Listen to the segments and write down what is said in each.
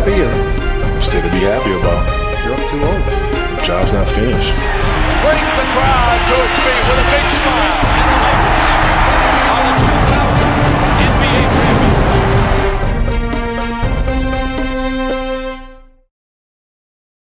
happy or? Still to be happy about. You're up too old. Job's not finished. Brings the crowd to its feet with a big smile. And the Lakers are the 2000 NBA champions.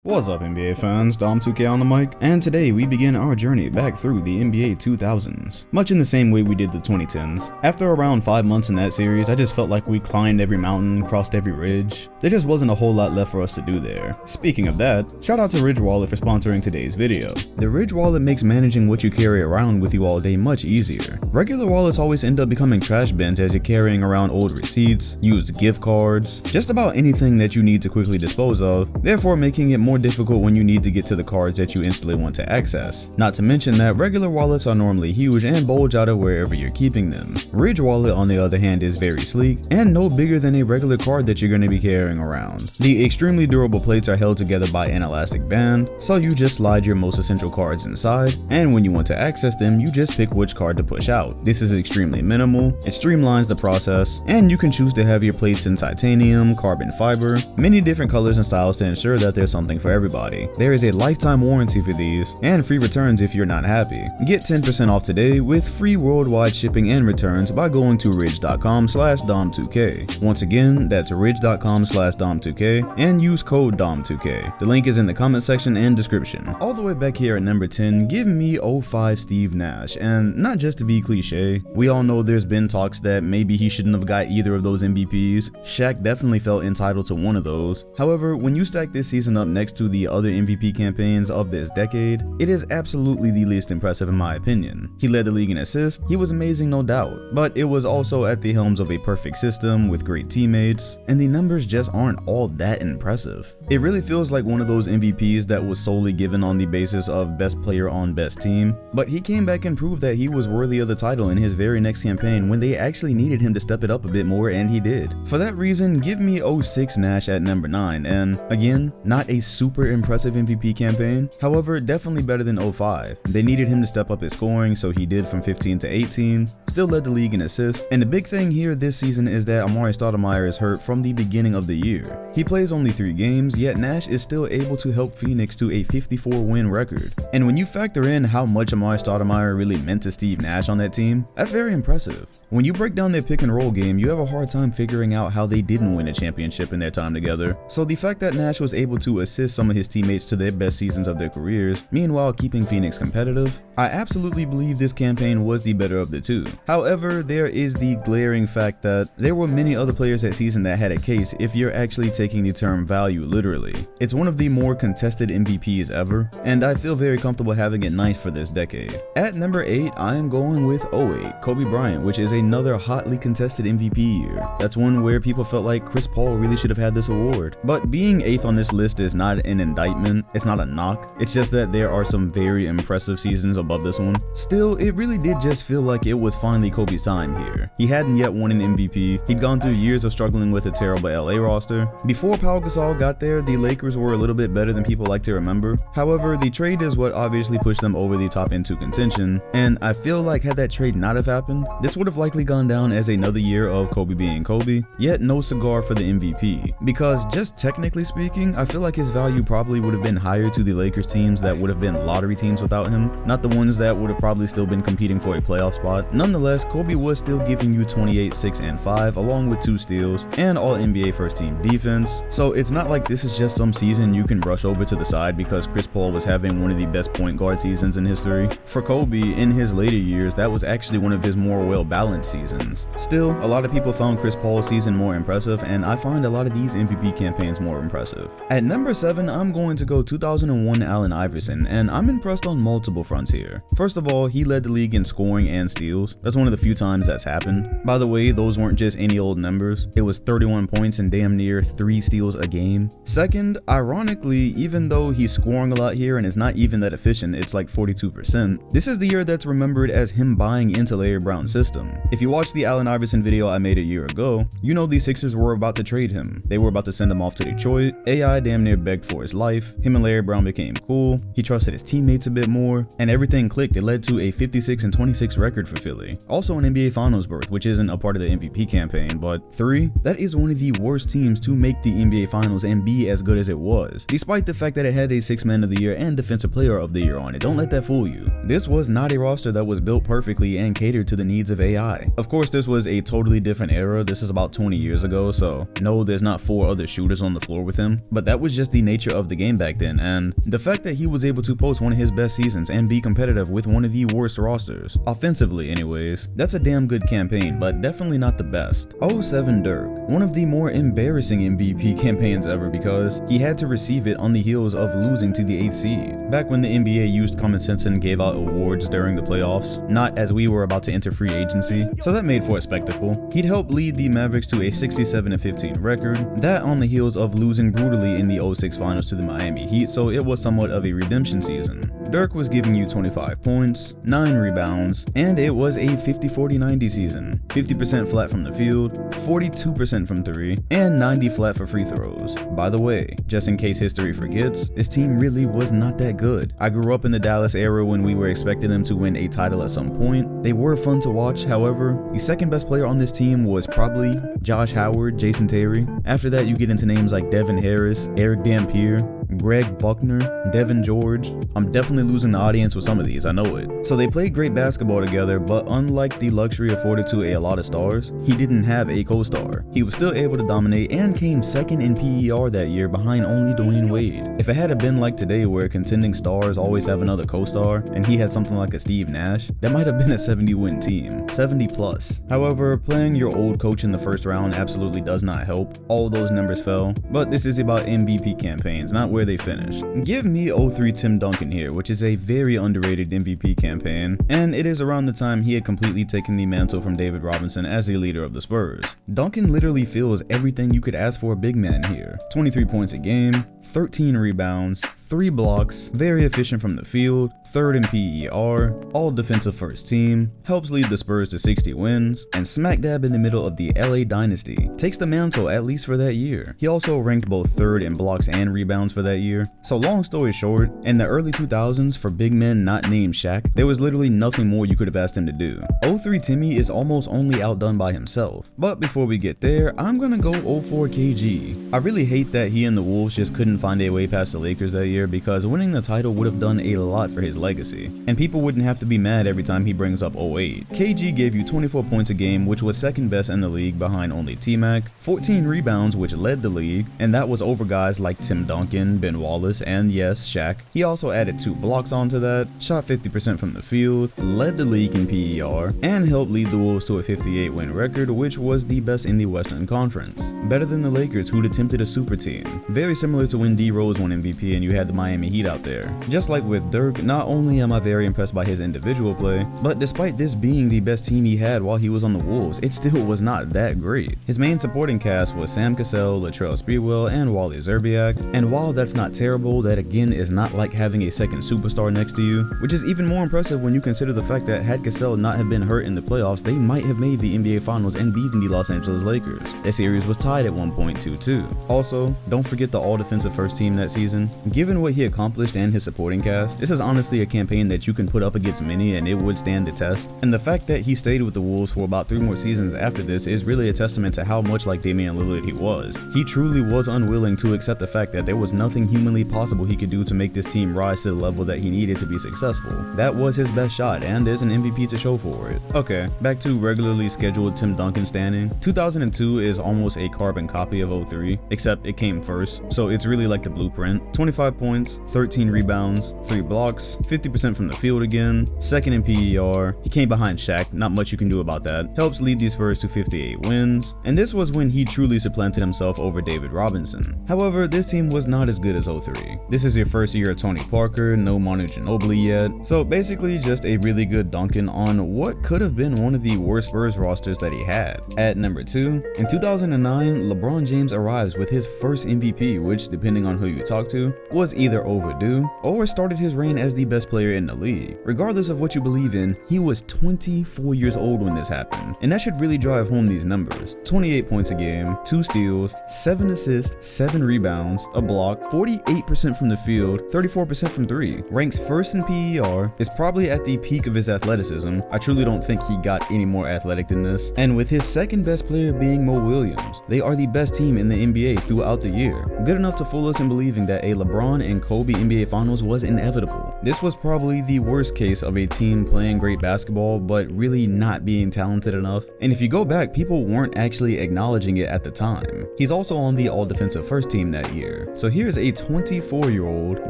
What's up, NBA fans? Dom2K on the mic, and today we begin our journey back through the NBA 2000s, much in the same way we did the 2010s. After around 5 months in that series, I just felt like we climbed every mountain, crossed every ridge. There just wasn't a whole lot left for us to do there. Speaking of that, shout out to Ridge Wallet for sponsoring today's video. The Ridge Wallet makes managing what you carry around with you all day much easier. Regular wallets always end up becoming trash bins as you're carrying around old receipts, used gift cards, just about anything that you need to quickly dispose of, therefore making it more difficult when you need to get to the cards that you instantly want to access. Not to mention that regular wallets are normally huge and bulge out of wherever you're keeping them. Ridge Wallet, on the other hand, is very sleek and no bigger than a regular card that you're going to be carrying around. The extremely durable plates are held together by an elastic band, so you just slide your most essential cards inside, and when you want to access them, you just pick which card to push out. This is extremely minimal, it streamlines the process, and you can choose to have your plates in titanium, carbon fiber, many different colors and styles to ensure that there's something for everybody. There is a lifetime warranty for these, and free returns if you're not happy. Get 10% off today with free worldwide shipping and returns by going to ridge.com/dom2k. Once again, that's ridge.com/dom2k and use code DOM2K. The link is in the comment section and description. All the way back here at number 10, give me 05 Steve Nash, and not just to be cliche, we all know there's been talks that maybe he shouldn't have got either of those MVPs. Shaq definitely felt entitled to one of those. However, when you stack this season up next to the other MVP campaigns of this decade, it is absolutely the least impressive in my opinion. He led the league in assists, he was amazing no doubt, but it was also at the helms of a perfect system with great teammates, and the numbers just aren't all that impressive. It really feels like one of those MVPs that was solely given on the basis of best player on best team, but he came back and proved that he was worthy of the title in his very next campaign when they actually needed him to step it up a bit more, and he did. For that reason, give me 06 Nash at number 9, and again, not a super impressive MVP campaign, however definitely better than 05. They needed him to step up his scoring, so he did from 15 to 18, still led the league in assists, and the big thing here this season is that Amar'e Stoudemire is hurt from the beginning of the year. He plays only 3 games, yet Nash is still able to help Phoenix to a 54-win record. And when you factor in how much Amar'e Stoudemire really meant to Steve Nash on that team, that's very impressive. When you break down their pick and roll game, you have a hard time figuring out how they didn't win a championship in their time together. So the fact that Nash was able to assist some of his teammates to their best seasons of their careers, meanwhile keeping Phoenix competitive, I absolutely believe this campaign was the better of the two. However, there is the glaring fact that there were many other players that season that had a case if you're actually taking the term value literally. It's one of the more contested MVPs ever, and I feel very comfortable having it 9th for this decade. At number 8, I am going with 08, Kobe Bryant, which is another hotly contested MVP year. That's one where people felt like Chris Paul really should have had this award. But being 8th on this list is not an indictment, it's not a knock, it's just that there are some very impressive seasons above this one. Still, it really did just feel like it was finally Kobe's time here. He hadn't yet won an MVP, he'd gone through years of struggling with a terrible LA roster. Before Pau Gasol got there, the Lakers were a little bit better than people like to remember. However, the trade is what obviously pushed them over the top into contention, and I feel like had that trade not have happened, this would have likely gone down as another year of Kobe being Kobe, yet no cigar for the MVP. Because just technically speaking, I feel like his value probably would have been higher to the Lakers teams that would have been lottery teams without him, not the ones that would have probably still been competing for a playoff spot. Nonetheless, Kobe was still giving you 28, 6, and 5 along with 2 steals and all NBA first team defense, so it's not like this is just some season you can brush over to the side because Chris Paul was having one of the best point guard seasons in history. For Kobe, in his later years, that was actually one of his more well-balanced seasons. Still, a lot of people found Chris Paul's season more impressive, and I find a lot of these MVP campaigns more impressive. At number 7, I'm going to go 2001 Allen Iverson, and I'm impressed on multiple fronts here. First of all, he led the league in scoring and steals. That's one of the few times that's happened. By the way, those weren't just any old numbers. It was 31 points and damn near 3 steals a game. Second, ironically, even though he's scoring a lot here and it's not even that efficient, it's like 42%, this is the year that's remembered as him buying into Larry Brown's system. If you watched the Allen Iverson video I made a year ago, you know the Sixers were about to trade him. They were about to send him off to Detroit. AI damn near begged for his life. Him and Larry Brown became cool. He trusted his teammates a bit more, and everything clicked. It led to a 56-26 record for Philly. Also an NBA Finals berth, which isn't a part of the MVP campaign, but 3, that is one of the worst teams to make the NBA Finals and be as good as it was, despite the fact that it had a 6th Man of the Year and Defensive Player of the Year on it. Don't let that fool you. This was not a roster that was built perfectly and catered to the needs of AI. Of course, this was a totally different era. This is about 20 years ago, so no, there's not 4 other shooters on the floor with him, but that was just the nature of the game back then, and the fact that he was able to post one of his best seasons and be competitive with one of the worst rosters, offensively anyways, that's a damn good campaign, but definitely not the best. 07 Dirk, one of the more embarrassing MVP campaigns ever because he had to receive it on the heels of losing to the 8th seed. Back when the NBA used common sense and gave out awards during the playoffs, not as we were about to enter free agency, so that made for a spectacle. He'd helped lead the Mavericks to a 67-15 record, that on the heels of losing brutally in the 06 finals to the Miami Heat, so it was somewhat of a redemption season. Dirk was giving you 25 points, 9 rebounds, and it was a 50-40-90 season. 50% flat from the field, 42% from 3, and 90 flat for free throws. By the way, just in case history forgets, this team really was not that good. I grew up in the Dallas era when we were expecting them to win a title at some point. They were fun to watch, however, the second best player on this team was probably Josh Howard, Jason Terry. After that, you get into names like Devin Harris, Eric Dampier, Greg Buckner, Devin George. I'm definitely losing the audience with some of these, I know it. So they played great basketball together, but unlike the luxury afforded to a lot of stars, he didn't have a co-star. He was still able to dominate and came second in PER that year behind only Dwayne Wade. If it had been like today where contending stars always have another co-star, and he had something like a Steve Nash, that might have been a 70-win team, 70 plus. However, playing your old coach in the first round absolutely does not help. All those numbers fell, but this is about MVP campaigns, not where they finished. Give me 03 Tim Duncan here, which is a very underrated MVP campaign, and it is around the time he had completely taken the mantle from David Robinson as the leader of the Spurs. Duncan literally fills everything you could ask for a big man here. 23 points a game, 13 rebounds, 3 blocks, very efficient from the field, 3rd in PER, all defensive first team, helps lead the Spurs to 60 wins, and smack dab in the middle of the LA dynasty, takes the mantle at least for that year. He also ranked both 3rd in blocks and rebounds for that year. So long story short, in the early 2000s for big men not named Shaq, there was literally nothing more you could have asked him to do. 03 Timmy is almost only outdone by himself. But before we get there, I'm gonna go 04 KG. I really hate that he and the Wolves just couldn't find a way past the Lakers that year because winning the title would have done a lot for his legacy, and people wouldn't have to be mad every time he brings up 08. KG gave you 24 points a game, which was 2nd best in the league behind only T-Mac, 14 rebounds, which led the league, and that was over guys like Tim Duncan, Ben Wallace, and yes, Shaq. He also added 2 blocks onto that, shot 50% from the field, led the league in PER, and helped lead the Wolves to a 58-win record, which was the best in the Western Conference. Better than the Lakers, who'd attempted a super team. Very similar to when D Rose won MVP and you had the Miami Heat out there. Just like with Dirk, not only am I very impressed by his individual play, but despite this being the best team he had while he was on the Wolves, it still was not that great. His main supporting cast was Sam Cassell, Latrell Sprewell, and Wally Szczerbiak, and while that's not terrible, that again is not like having a second superstar next to you, which is even more impressive when you consider the fact that had Cassell not have been hurt in the playoffs, they might have made the NBA Finals and beaten the Los Angeles Lakers. That series was tied at 1.22. Also, don't forget the all-defensive first team that season. Given what he accomplished and his supporting cast, this is honestly a campaign that you can put up against many and it would stand the test. And the fact that he stayed with the Wolves for about 3 more seasons after this is really a testament to how much like Damian Lillard he was. He truly was unwilling to accept the fact that there was nothing humanly possible he could do to make this team rise to the level that he needed to be successful. That was his best shot, and there's an MVP to show for it. Okay, back to regularly scheduled Tim Duncan standing. 2002 is almost a carbon copy of 03, except it came first, so it's really like the blueprint. 25 points, 13 rebounds, 3 blocks, 50% from the field again, 2nd in PER. He came behind Shaq, not much you can do about that. Helps lead the Spurs to 58 wins, and this was when he truly supplanted himself over David Robinson. However, this team was not as good as 03. This is your first year of Tony Parker, no Manu Ginobili yet, so basically just a really good Duncan on what could have been one of the worst Spurs rosters that he had. At number 2, in 2009, LeBron James arrives with his first MVP, which, depending on who you talk to, was either overdue or started his reign as the best player in the league. Regardless of what you believe in, he was 24 years old when this happened, and that should really drive home these numbers. 28 points a game, 2 steals, 7 assists, 7 rebounds, a block, 48% from the field, 34% from 3, ranks first in PER, is probably at the peak of his athleticism. I truly don't think he got any more athletic than this. And with his second best player being Mo Williams, they are the best team in the NBA throughout the year. Good enough to fool us in believing that a LeBron and Kobe NBA Finals was inevitable. This was probably the worst case of a team playing great basketball, but really not being talented enough. And if you go back, people weren't actually acknowledging it at the time. He's also on the all-defensive first team that year. So here's a 24-year-old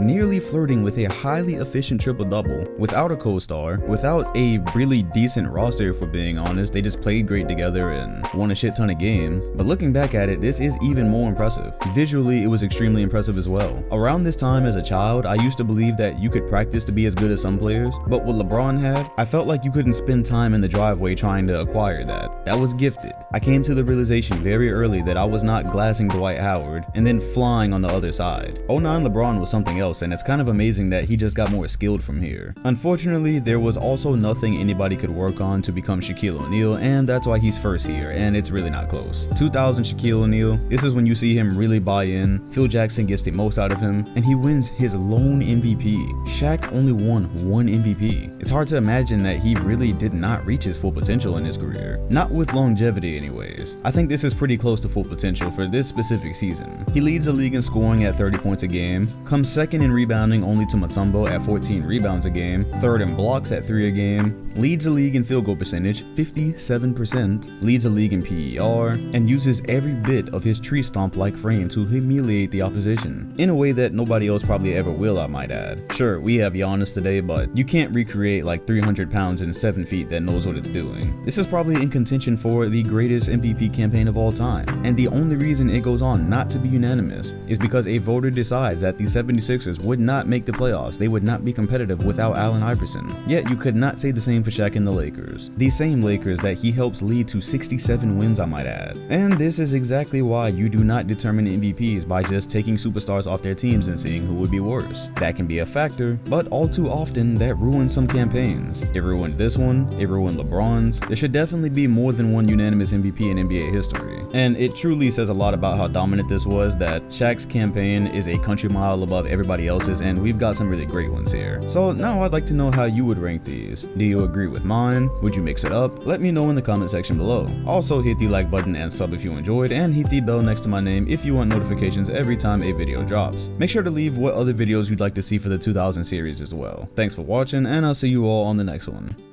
nearly flirting with a highly efficient triple-double, without a co-star, without a really decent roster if we're being honest. They just played great together and won a shit ton of games. But looking back at it, this is even more impressive. Visually, it was extremely impressive as well. Around this time as a child, I used to believe that you could practice to be as good as some players, but what LeBron had, I felt like you couldn't spend time in the driveway trying to acquire that. That was gifted. I came to the realization very early that I was not glassing Dwight Howard and then flying on the other side. 09 LeBron was something else, and it's kind of amazing that he just got more skilled from here. Unfortunately, there was also nothing anybody could work on to become Shaquille O'Neal, and that's why he's first here, and it's really not close. 2000 Shaquille O'Neal, this is when you see him really buy in. Phil Jackson gets the most out of him, and he wins his lone MVP. Shaq only won one MVP. It's hard to imagine that he really did not reach his full potential in his career. Not with longevity anyways. I think this is pretty close to full potential for this specific season. He leads the league in scoring at 30 points a game, comes second in rebounding only to Mutombo at 14 rebounds a game, third in blocks at 3 a game, leads the league in field goal percentage, 57%, leads the league in PER, and uses every bit of his tree stomp-like frame to humiliate the opposition, in a way that nobody else probably ever will, I might add. Sure, we have Giannis today, but you can't recreate like 300 pounds and 7 feet that knows what it's doing. This is probably in contention for the greatest MVP campaign of all time, and the only reason it goes on not to be unanimous is because a voter decides that the 76ers would not make the playoffs. They would not be competitive without Allen Iverson. Yet you could not say the same for Shaq and the Lakers. The same Lakers that he helps lead to 67 wins, I might add. And this is exactly why you do not determine MVPs by just taking superstars off their teams and seeing who would be worse. That can be a factor, but all too often that ruins some campaigns. It ruined this one, it ruined LeBron's. There should definitely be more than one unanimous MVP in NBA history. And it truly says a lot about how dominant this was that Shaq's campaign is a country mile above everybody else's, and we've got some really great ones here. So now I'd like to know how you would rank these. Do you agree with mine? Would you mix it up? Let me know in the comment section below. Also hit the like button and sub if you enjoyed, and hit the bell next to my name if you want notifications every time a video drops. Make sure to leave what other videos you'd like to see for the 2000 series as well. Thanks for watching, and I'll see you all on the next one.